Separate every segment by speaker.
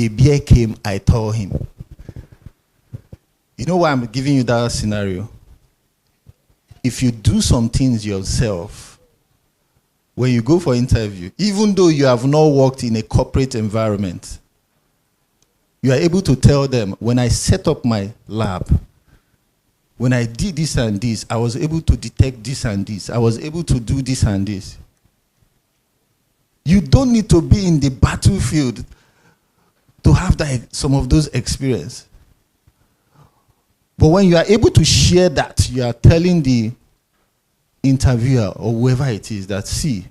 Speaker 1: a bear came, I tore him. You know why I'm giving you that scenario? If you do some things yourself, when you go for interview, even though you have not worked in a corporate environment, you are able to tell them, when I set up my lab, when I did this and this, I was able to detect this and this. I was able to do this and this. You don't need to be in the battlefield to have some of those experiences. But when you are able to share that, you are telling the interviewer or whoever it is that, see,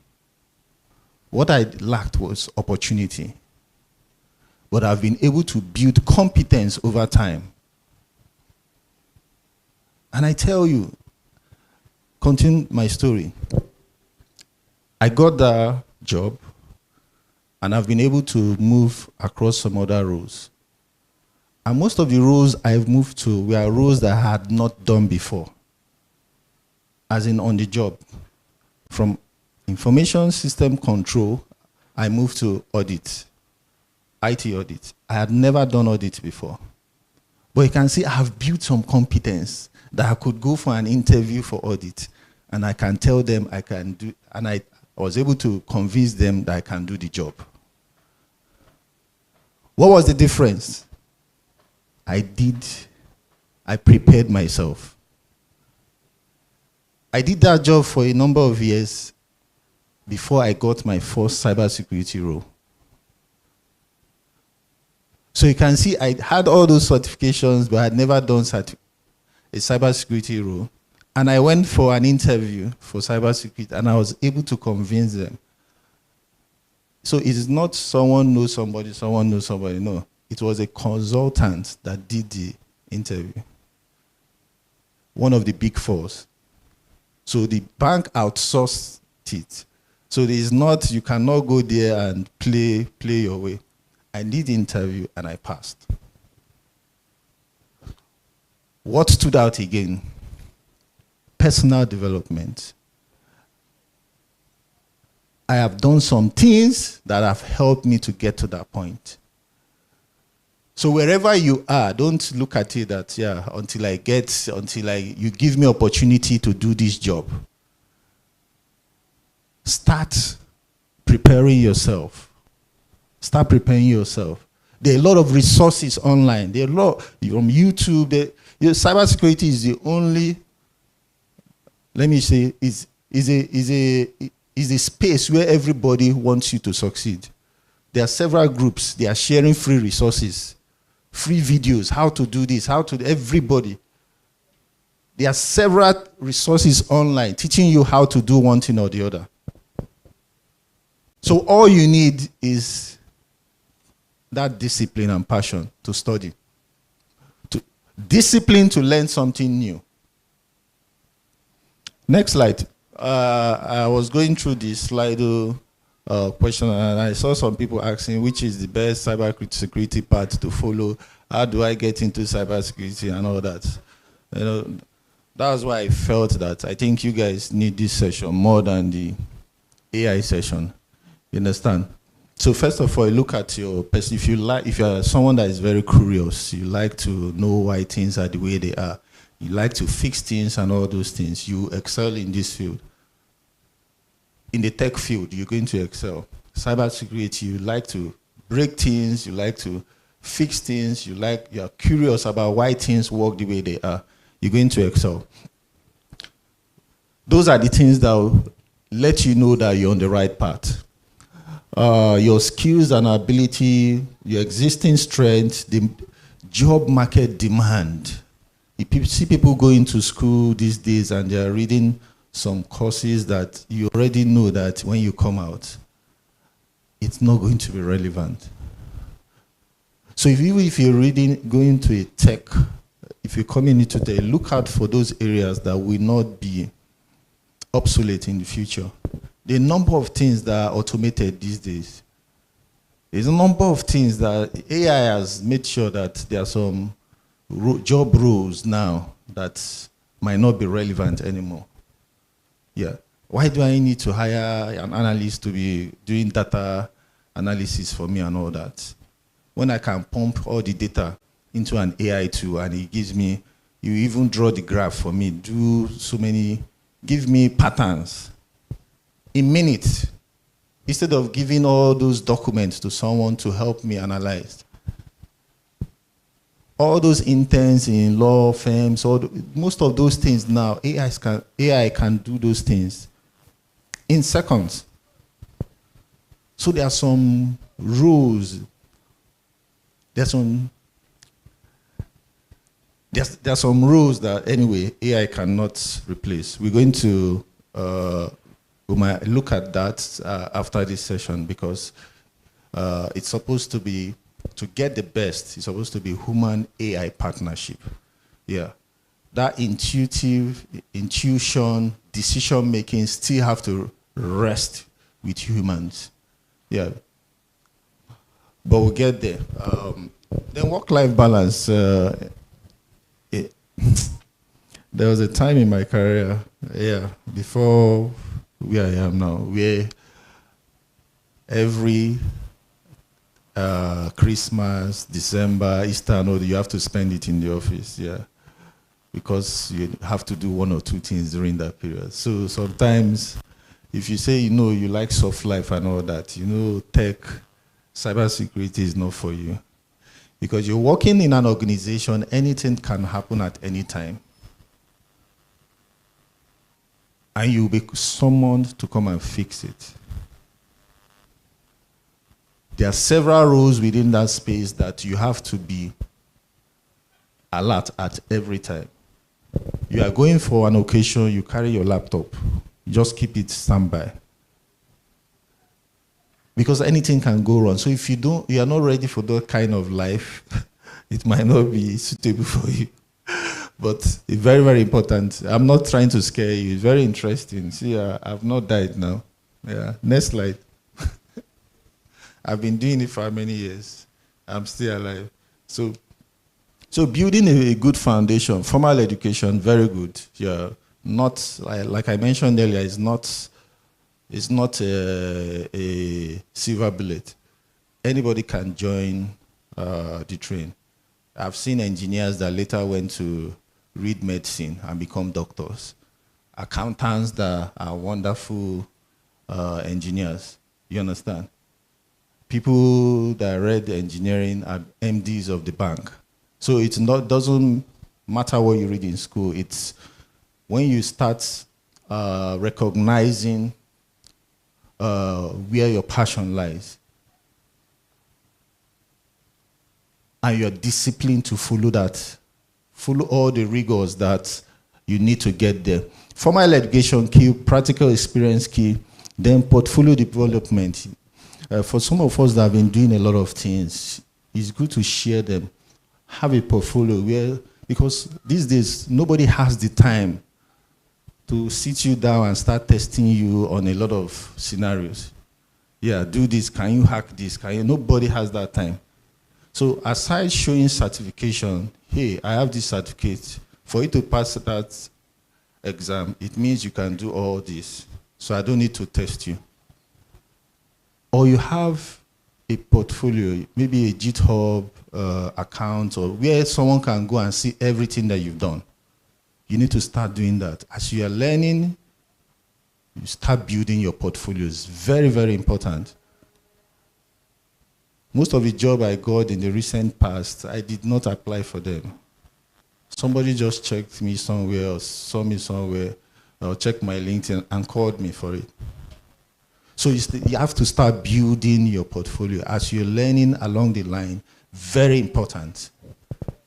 Speaker 1: what I lacked was opportunity. But I've been able to build competence over time. And I tell you, continue my story. I got that job, and I've been able to move across some other roles. And most of the roles I've moved to were roles that I had not done before, as in on the job. From information system control, I moved to audit, IT audit. I had never done audit before. But you can see I've built some competence that I could go for an interview for audit, and I can tell them I can do, and I was able to convince them that I can do the job. What was the difference? I prepared myself. I did that job for a number of years before I got my first cybersecurity role. So you can see I had all those certifications, but I had never done a cybersecurity role. And I went for an interview for cybersecurity, and I was able to convince them. So it is not someone knows somebody, no. It was a consultant that did the interview. One of the big fours. So the bank outsourced it. So there is not, you cannot go there and play your way. I did the interview and I passed. What stood out again? Personal development. I have done some things that have helped me to get to that point. So wherever you are, don't look at it that, you give me opportunity to do this job. Start preparing yourself. Start preparing yourself. There are a lot of resources online. There are a lot from YouTube. Cybersecurity is the only, let me say, is a space where everybody wants you to succeed. There are several groups. They are sharing free resources, free videos, how to do this, everybody. There are several resources online teaching you how to do one thing or the other. So all you need is that discipline and passion to study. Discipline to learn something new. Next slide. I was going through the Slido question, and I saw some people asking which is the best cybersecurity path to follow. How do I get into cybersecurity and all that? That's why I felt that I think you guys need this session more than the AI session. You understand? So first of all, look at your person. If you are someone that is very curious, you like to know why things are the way they are. You like to fix things and all those things. You excel in this field. In the tech field, you're going to excel. Cybersecurity, you like to break things, you like to fix things, you're curious about why things work the way they are. You're going to excel. Those are the things that will let you know that you're on the right path. Your skills and ability, your existing strength, the job market demand. You see people going to school these days and they're reading some courses that you already know that when you come out, it's not going to be relevant. So if you're going to a tech, if you're coming into tech, look out for those areas that will not be obsolete in the future. The number of things that are automated these days. There's a number of things that AI has made sure that there are some job roles now that might not be relevant anymore. Yeah. Why do I need to hire an analyst to be doing data analysis for me and all that? when I can pump all the data into an AI tool and it gives me, you even draw the graph for me, do so many, give me patterns in minutes, instead of giving all those documents to someone to help me analyze. All those interns in law firms, most of those things now, AI can do those things in seconds. So there are some rules. There are some rules that anyway AI cannot replace. We're going to we might look at that after this session, because it's supposed to be, to get the best, it's supposed to be human AI partnership. Yeah. That intuition, decision making still have to rest with humans. Yeah. But we'll get there. Then work-life balance. There was a time in my career, before where I am now, where every Christmas, December, Easter, you have to spend it in the office, because you have to do one or two things during that period. So sometimes, if you say, you like soft life and all that, tech, cybersecurity is not for you. Because you're working in an organization, anything can happen at any time. And you'll be summoned to come and fix it. There are several rules within that space that you have to be alert at every time. You are going for an occasion, you carry your laptop. You just keep it standby. Because anything can go wrong. So if you are not ready for that kind of life, it might not be suitable for you. But it's very, very important. I'm not trying to scare you. It's very interesting. See, I've not died now. Yeah. Next slide. I've been doing it for many years. I'm still alive. So building a good foundation, formal education, very good. Yeah. Not, like I mentioned earlier, it's not a silver bullet. Anybody can join the train. I've seen engineers that later went to read medicine and become doctors. Accountants that are wonderful engineers. You understand? People that read engineering are MDs of the bank. So it doesn't matter what you read in school. It's when you start recognizing where your passion lies, and you're disciplined to follow that, follow all the rigors that you need to get there. Formal education key, practical experience key, then portfolio development. For some of us that have been doing a lot of things, it's good to share them. Have a portfolio because these days nobody has the time to sit you down and start testing you on a lot of scenarios. Yeah, do this, can you hack this? Nobody has that time. So aside showing certification, hey, I have this certificate, for you to pass that exam, it means you can do all this. So I don't need to test you. Or you have a portfolio, maybe a GitHub account, or where someone can go and see everything that you've done. You need to start doing that. As you are learning, you start building your portfolios. Very, very important. Most of the job I got in the recent past, I did not apply for them. Somebody just checked me somewhere or saw me somewhere or checked my LinkedIn and called me for it. So you have to start building your portfolio as you're learning along the line. Very important.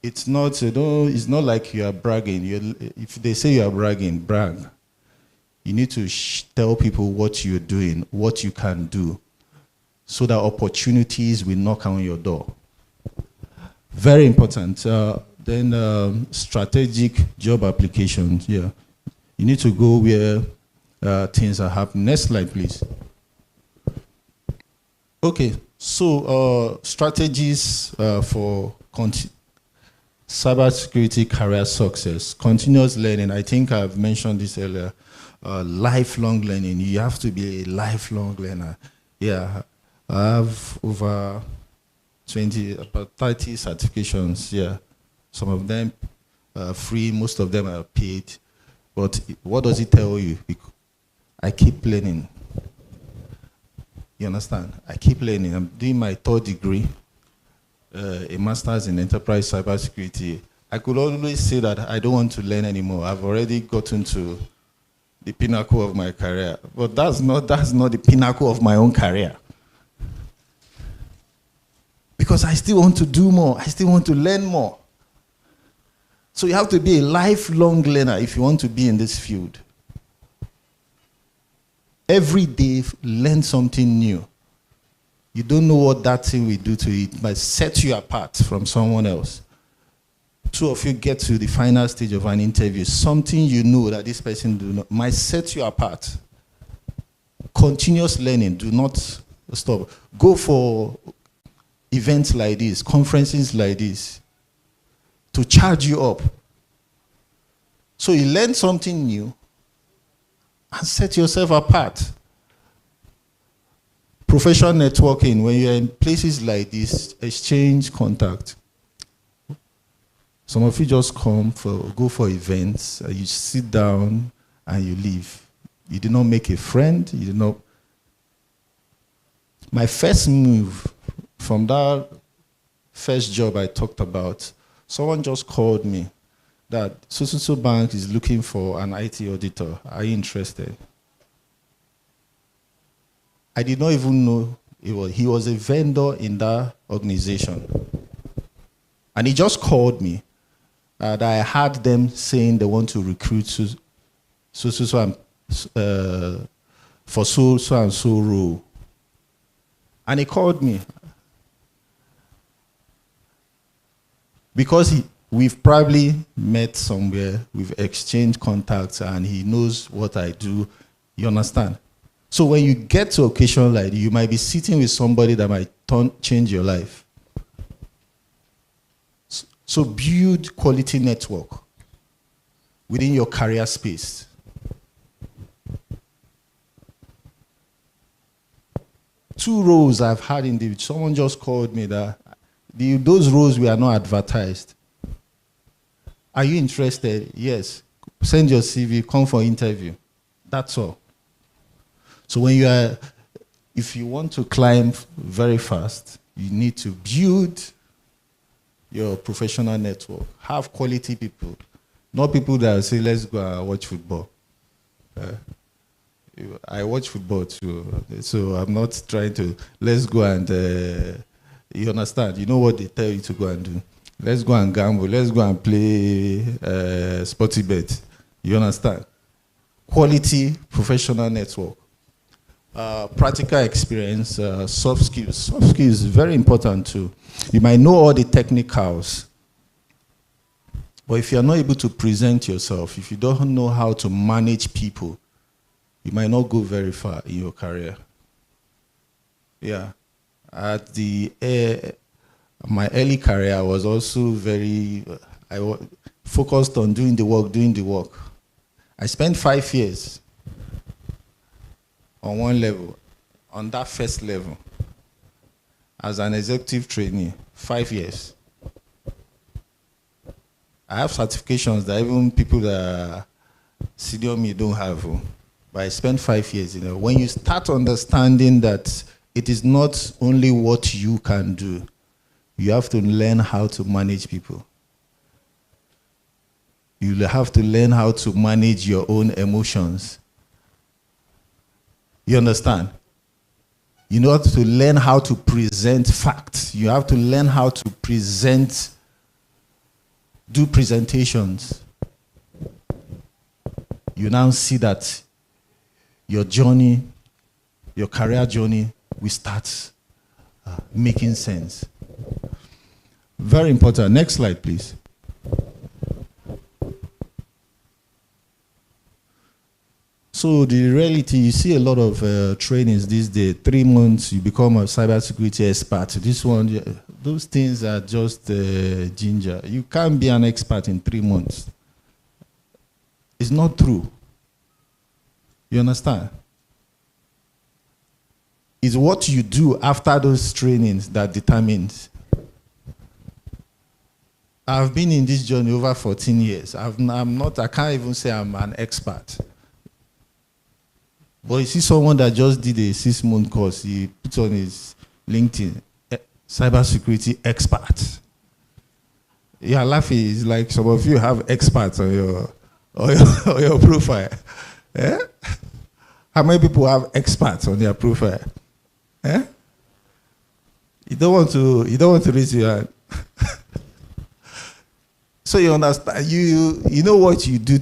Speaker 1: It's not like you are bragging. If they say you are bragging, brag. You need to tell people what you're doing, what you can do, so that opportunities will knock on your door. Very important. Then strategic job applications. Yeah, you need to go where things are happening. Next slide, please. Okay, so strategies for cybersecurity career success. Continuous learning. I think I've mentioned this earlier. Lifelong learning. You have to be a lifelong learner. Yeah, I have over about 30 certifications, yeah. Some of them are free, most of them are paid. But what does it tell you? I keep learning. You understand? I keep learning. I'm doing my 3rd degree, a master's in enterprise cybersecurity. I could always say that I don't want to learn anymore. I've already gotten to the pinnacle of my career. But that's not the pinnacle of my own career. Because I still want to do more. I still want to learn more. So you have to be a lifelong learner if you want to be in this field. Every day, learn something new. You don't know what that thing will do to you. It might set you apart from someone else. 2 of you get to the final stage of an interview. Something you know that this person do not might set you apart. Continuous learning. Do not stop. Go for events like this, conferences like this, to charge you up. So you learn something new and set yourself apart. Professional networking, when you're in places like this, exchange contact. Some of you just go for events, you sit down and you leave. You did not make a friend, you did not. My first move from that first job I talked about, someone just called me that Ciso Bank is looking for an IT auditor. Are you interested? I did not even know he was a vendor in that organization. And he just called me that I had them saying they want to recruit for so and so role. And he called me. Because we've probably met somewhere, we've exchanged contacts, and he knows what I do. You understand? So when you get to occasion like that, you might be sitting with somebody that might change your life. So build quality network within your career space. Two roles I've had in the, someone just called me that those roles were not advertised. Are you interested? Yes. Send your CV, come for interview. That's all. So when you are, if you want to climb very fast, you need to build your professional network. Have quality people, not people that say, let's go and watch football. I watch football too, so I'm not trying to, let's go and, you understand, you know what they tell you to go and do. Let's go and gamble, let's go and play sporty bet. You understand? Quality professional network. Practical experience, soft skills. Soft skills is very important too. You might know all the technicals, but if you're not able to present yourself, if you don't know how to manage people, you might not go very far in your career. Yeah. At my early career, I was also very, focused on doing the work. I spent 5 years on one level, on that first level, as an executive trainee, 5 years. I have certifications that even people that are senior me don't have. But I spent 5 years. You know, when you start understanding that it is not only what you can do, you have to learn how to manage people. You have to learn how to manage your own emotions. You understand? You have to learn how to present facts. You have to learn how to do presentations. You now see that your journey, your career journey, will start making sense. Very important. Next slide, please. So the reality, you see a lot of trainings these days. 3 months, you become a cybersecurity expert. This one, those things are just ginger. You can't be an expert in 3 months. It's not true. You understand? It's what you do after those trainings that determines I've been in this journey over 14 years. I can't even say I'm an expert. But you see someone that just did a 6-month course, he put on his LinkedIn, cybersecurity expert. You're laughing. It's like some of you have experts on your profile. Eh? How many people have experts on their profile? Eh? You don't want to raise your hand. So you understand, you know what you do,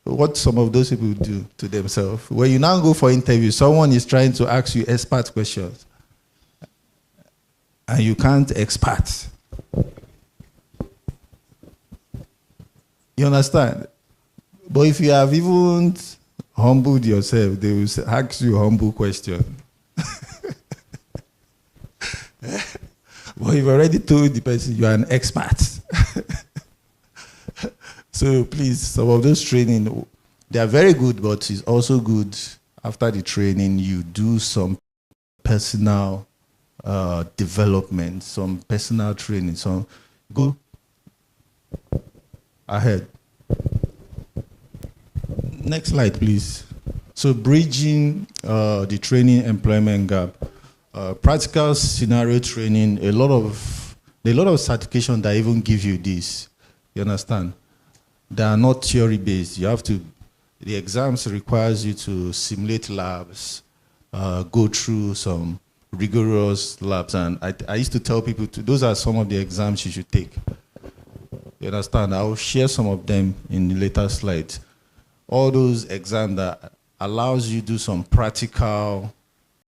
Speaker 1: what some of those people do to themselves. When you now go for interview, someone is trying to ask you expert questions, and you can't expert. You understand? But if you have even humbled yourself, they will ask you a humble question. But you've already told the person you are an expert. So please, some of those training, they are very good, but it's also good after the training, you do some personal development, some personal training. So go ahead. Next slide, please. So bridging the training employment gap. Practical scenario training, a lot of certification that even give you this. You understand? They are not theory based. You have to, the exams requires you to simulate labs, go through some rigorous labs. And I used to tell people, those are some of the exams you should take. You understand? I will share some of them in the later slides. All those exams that allows you to do some practical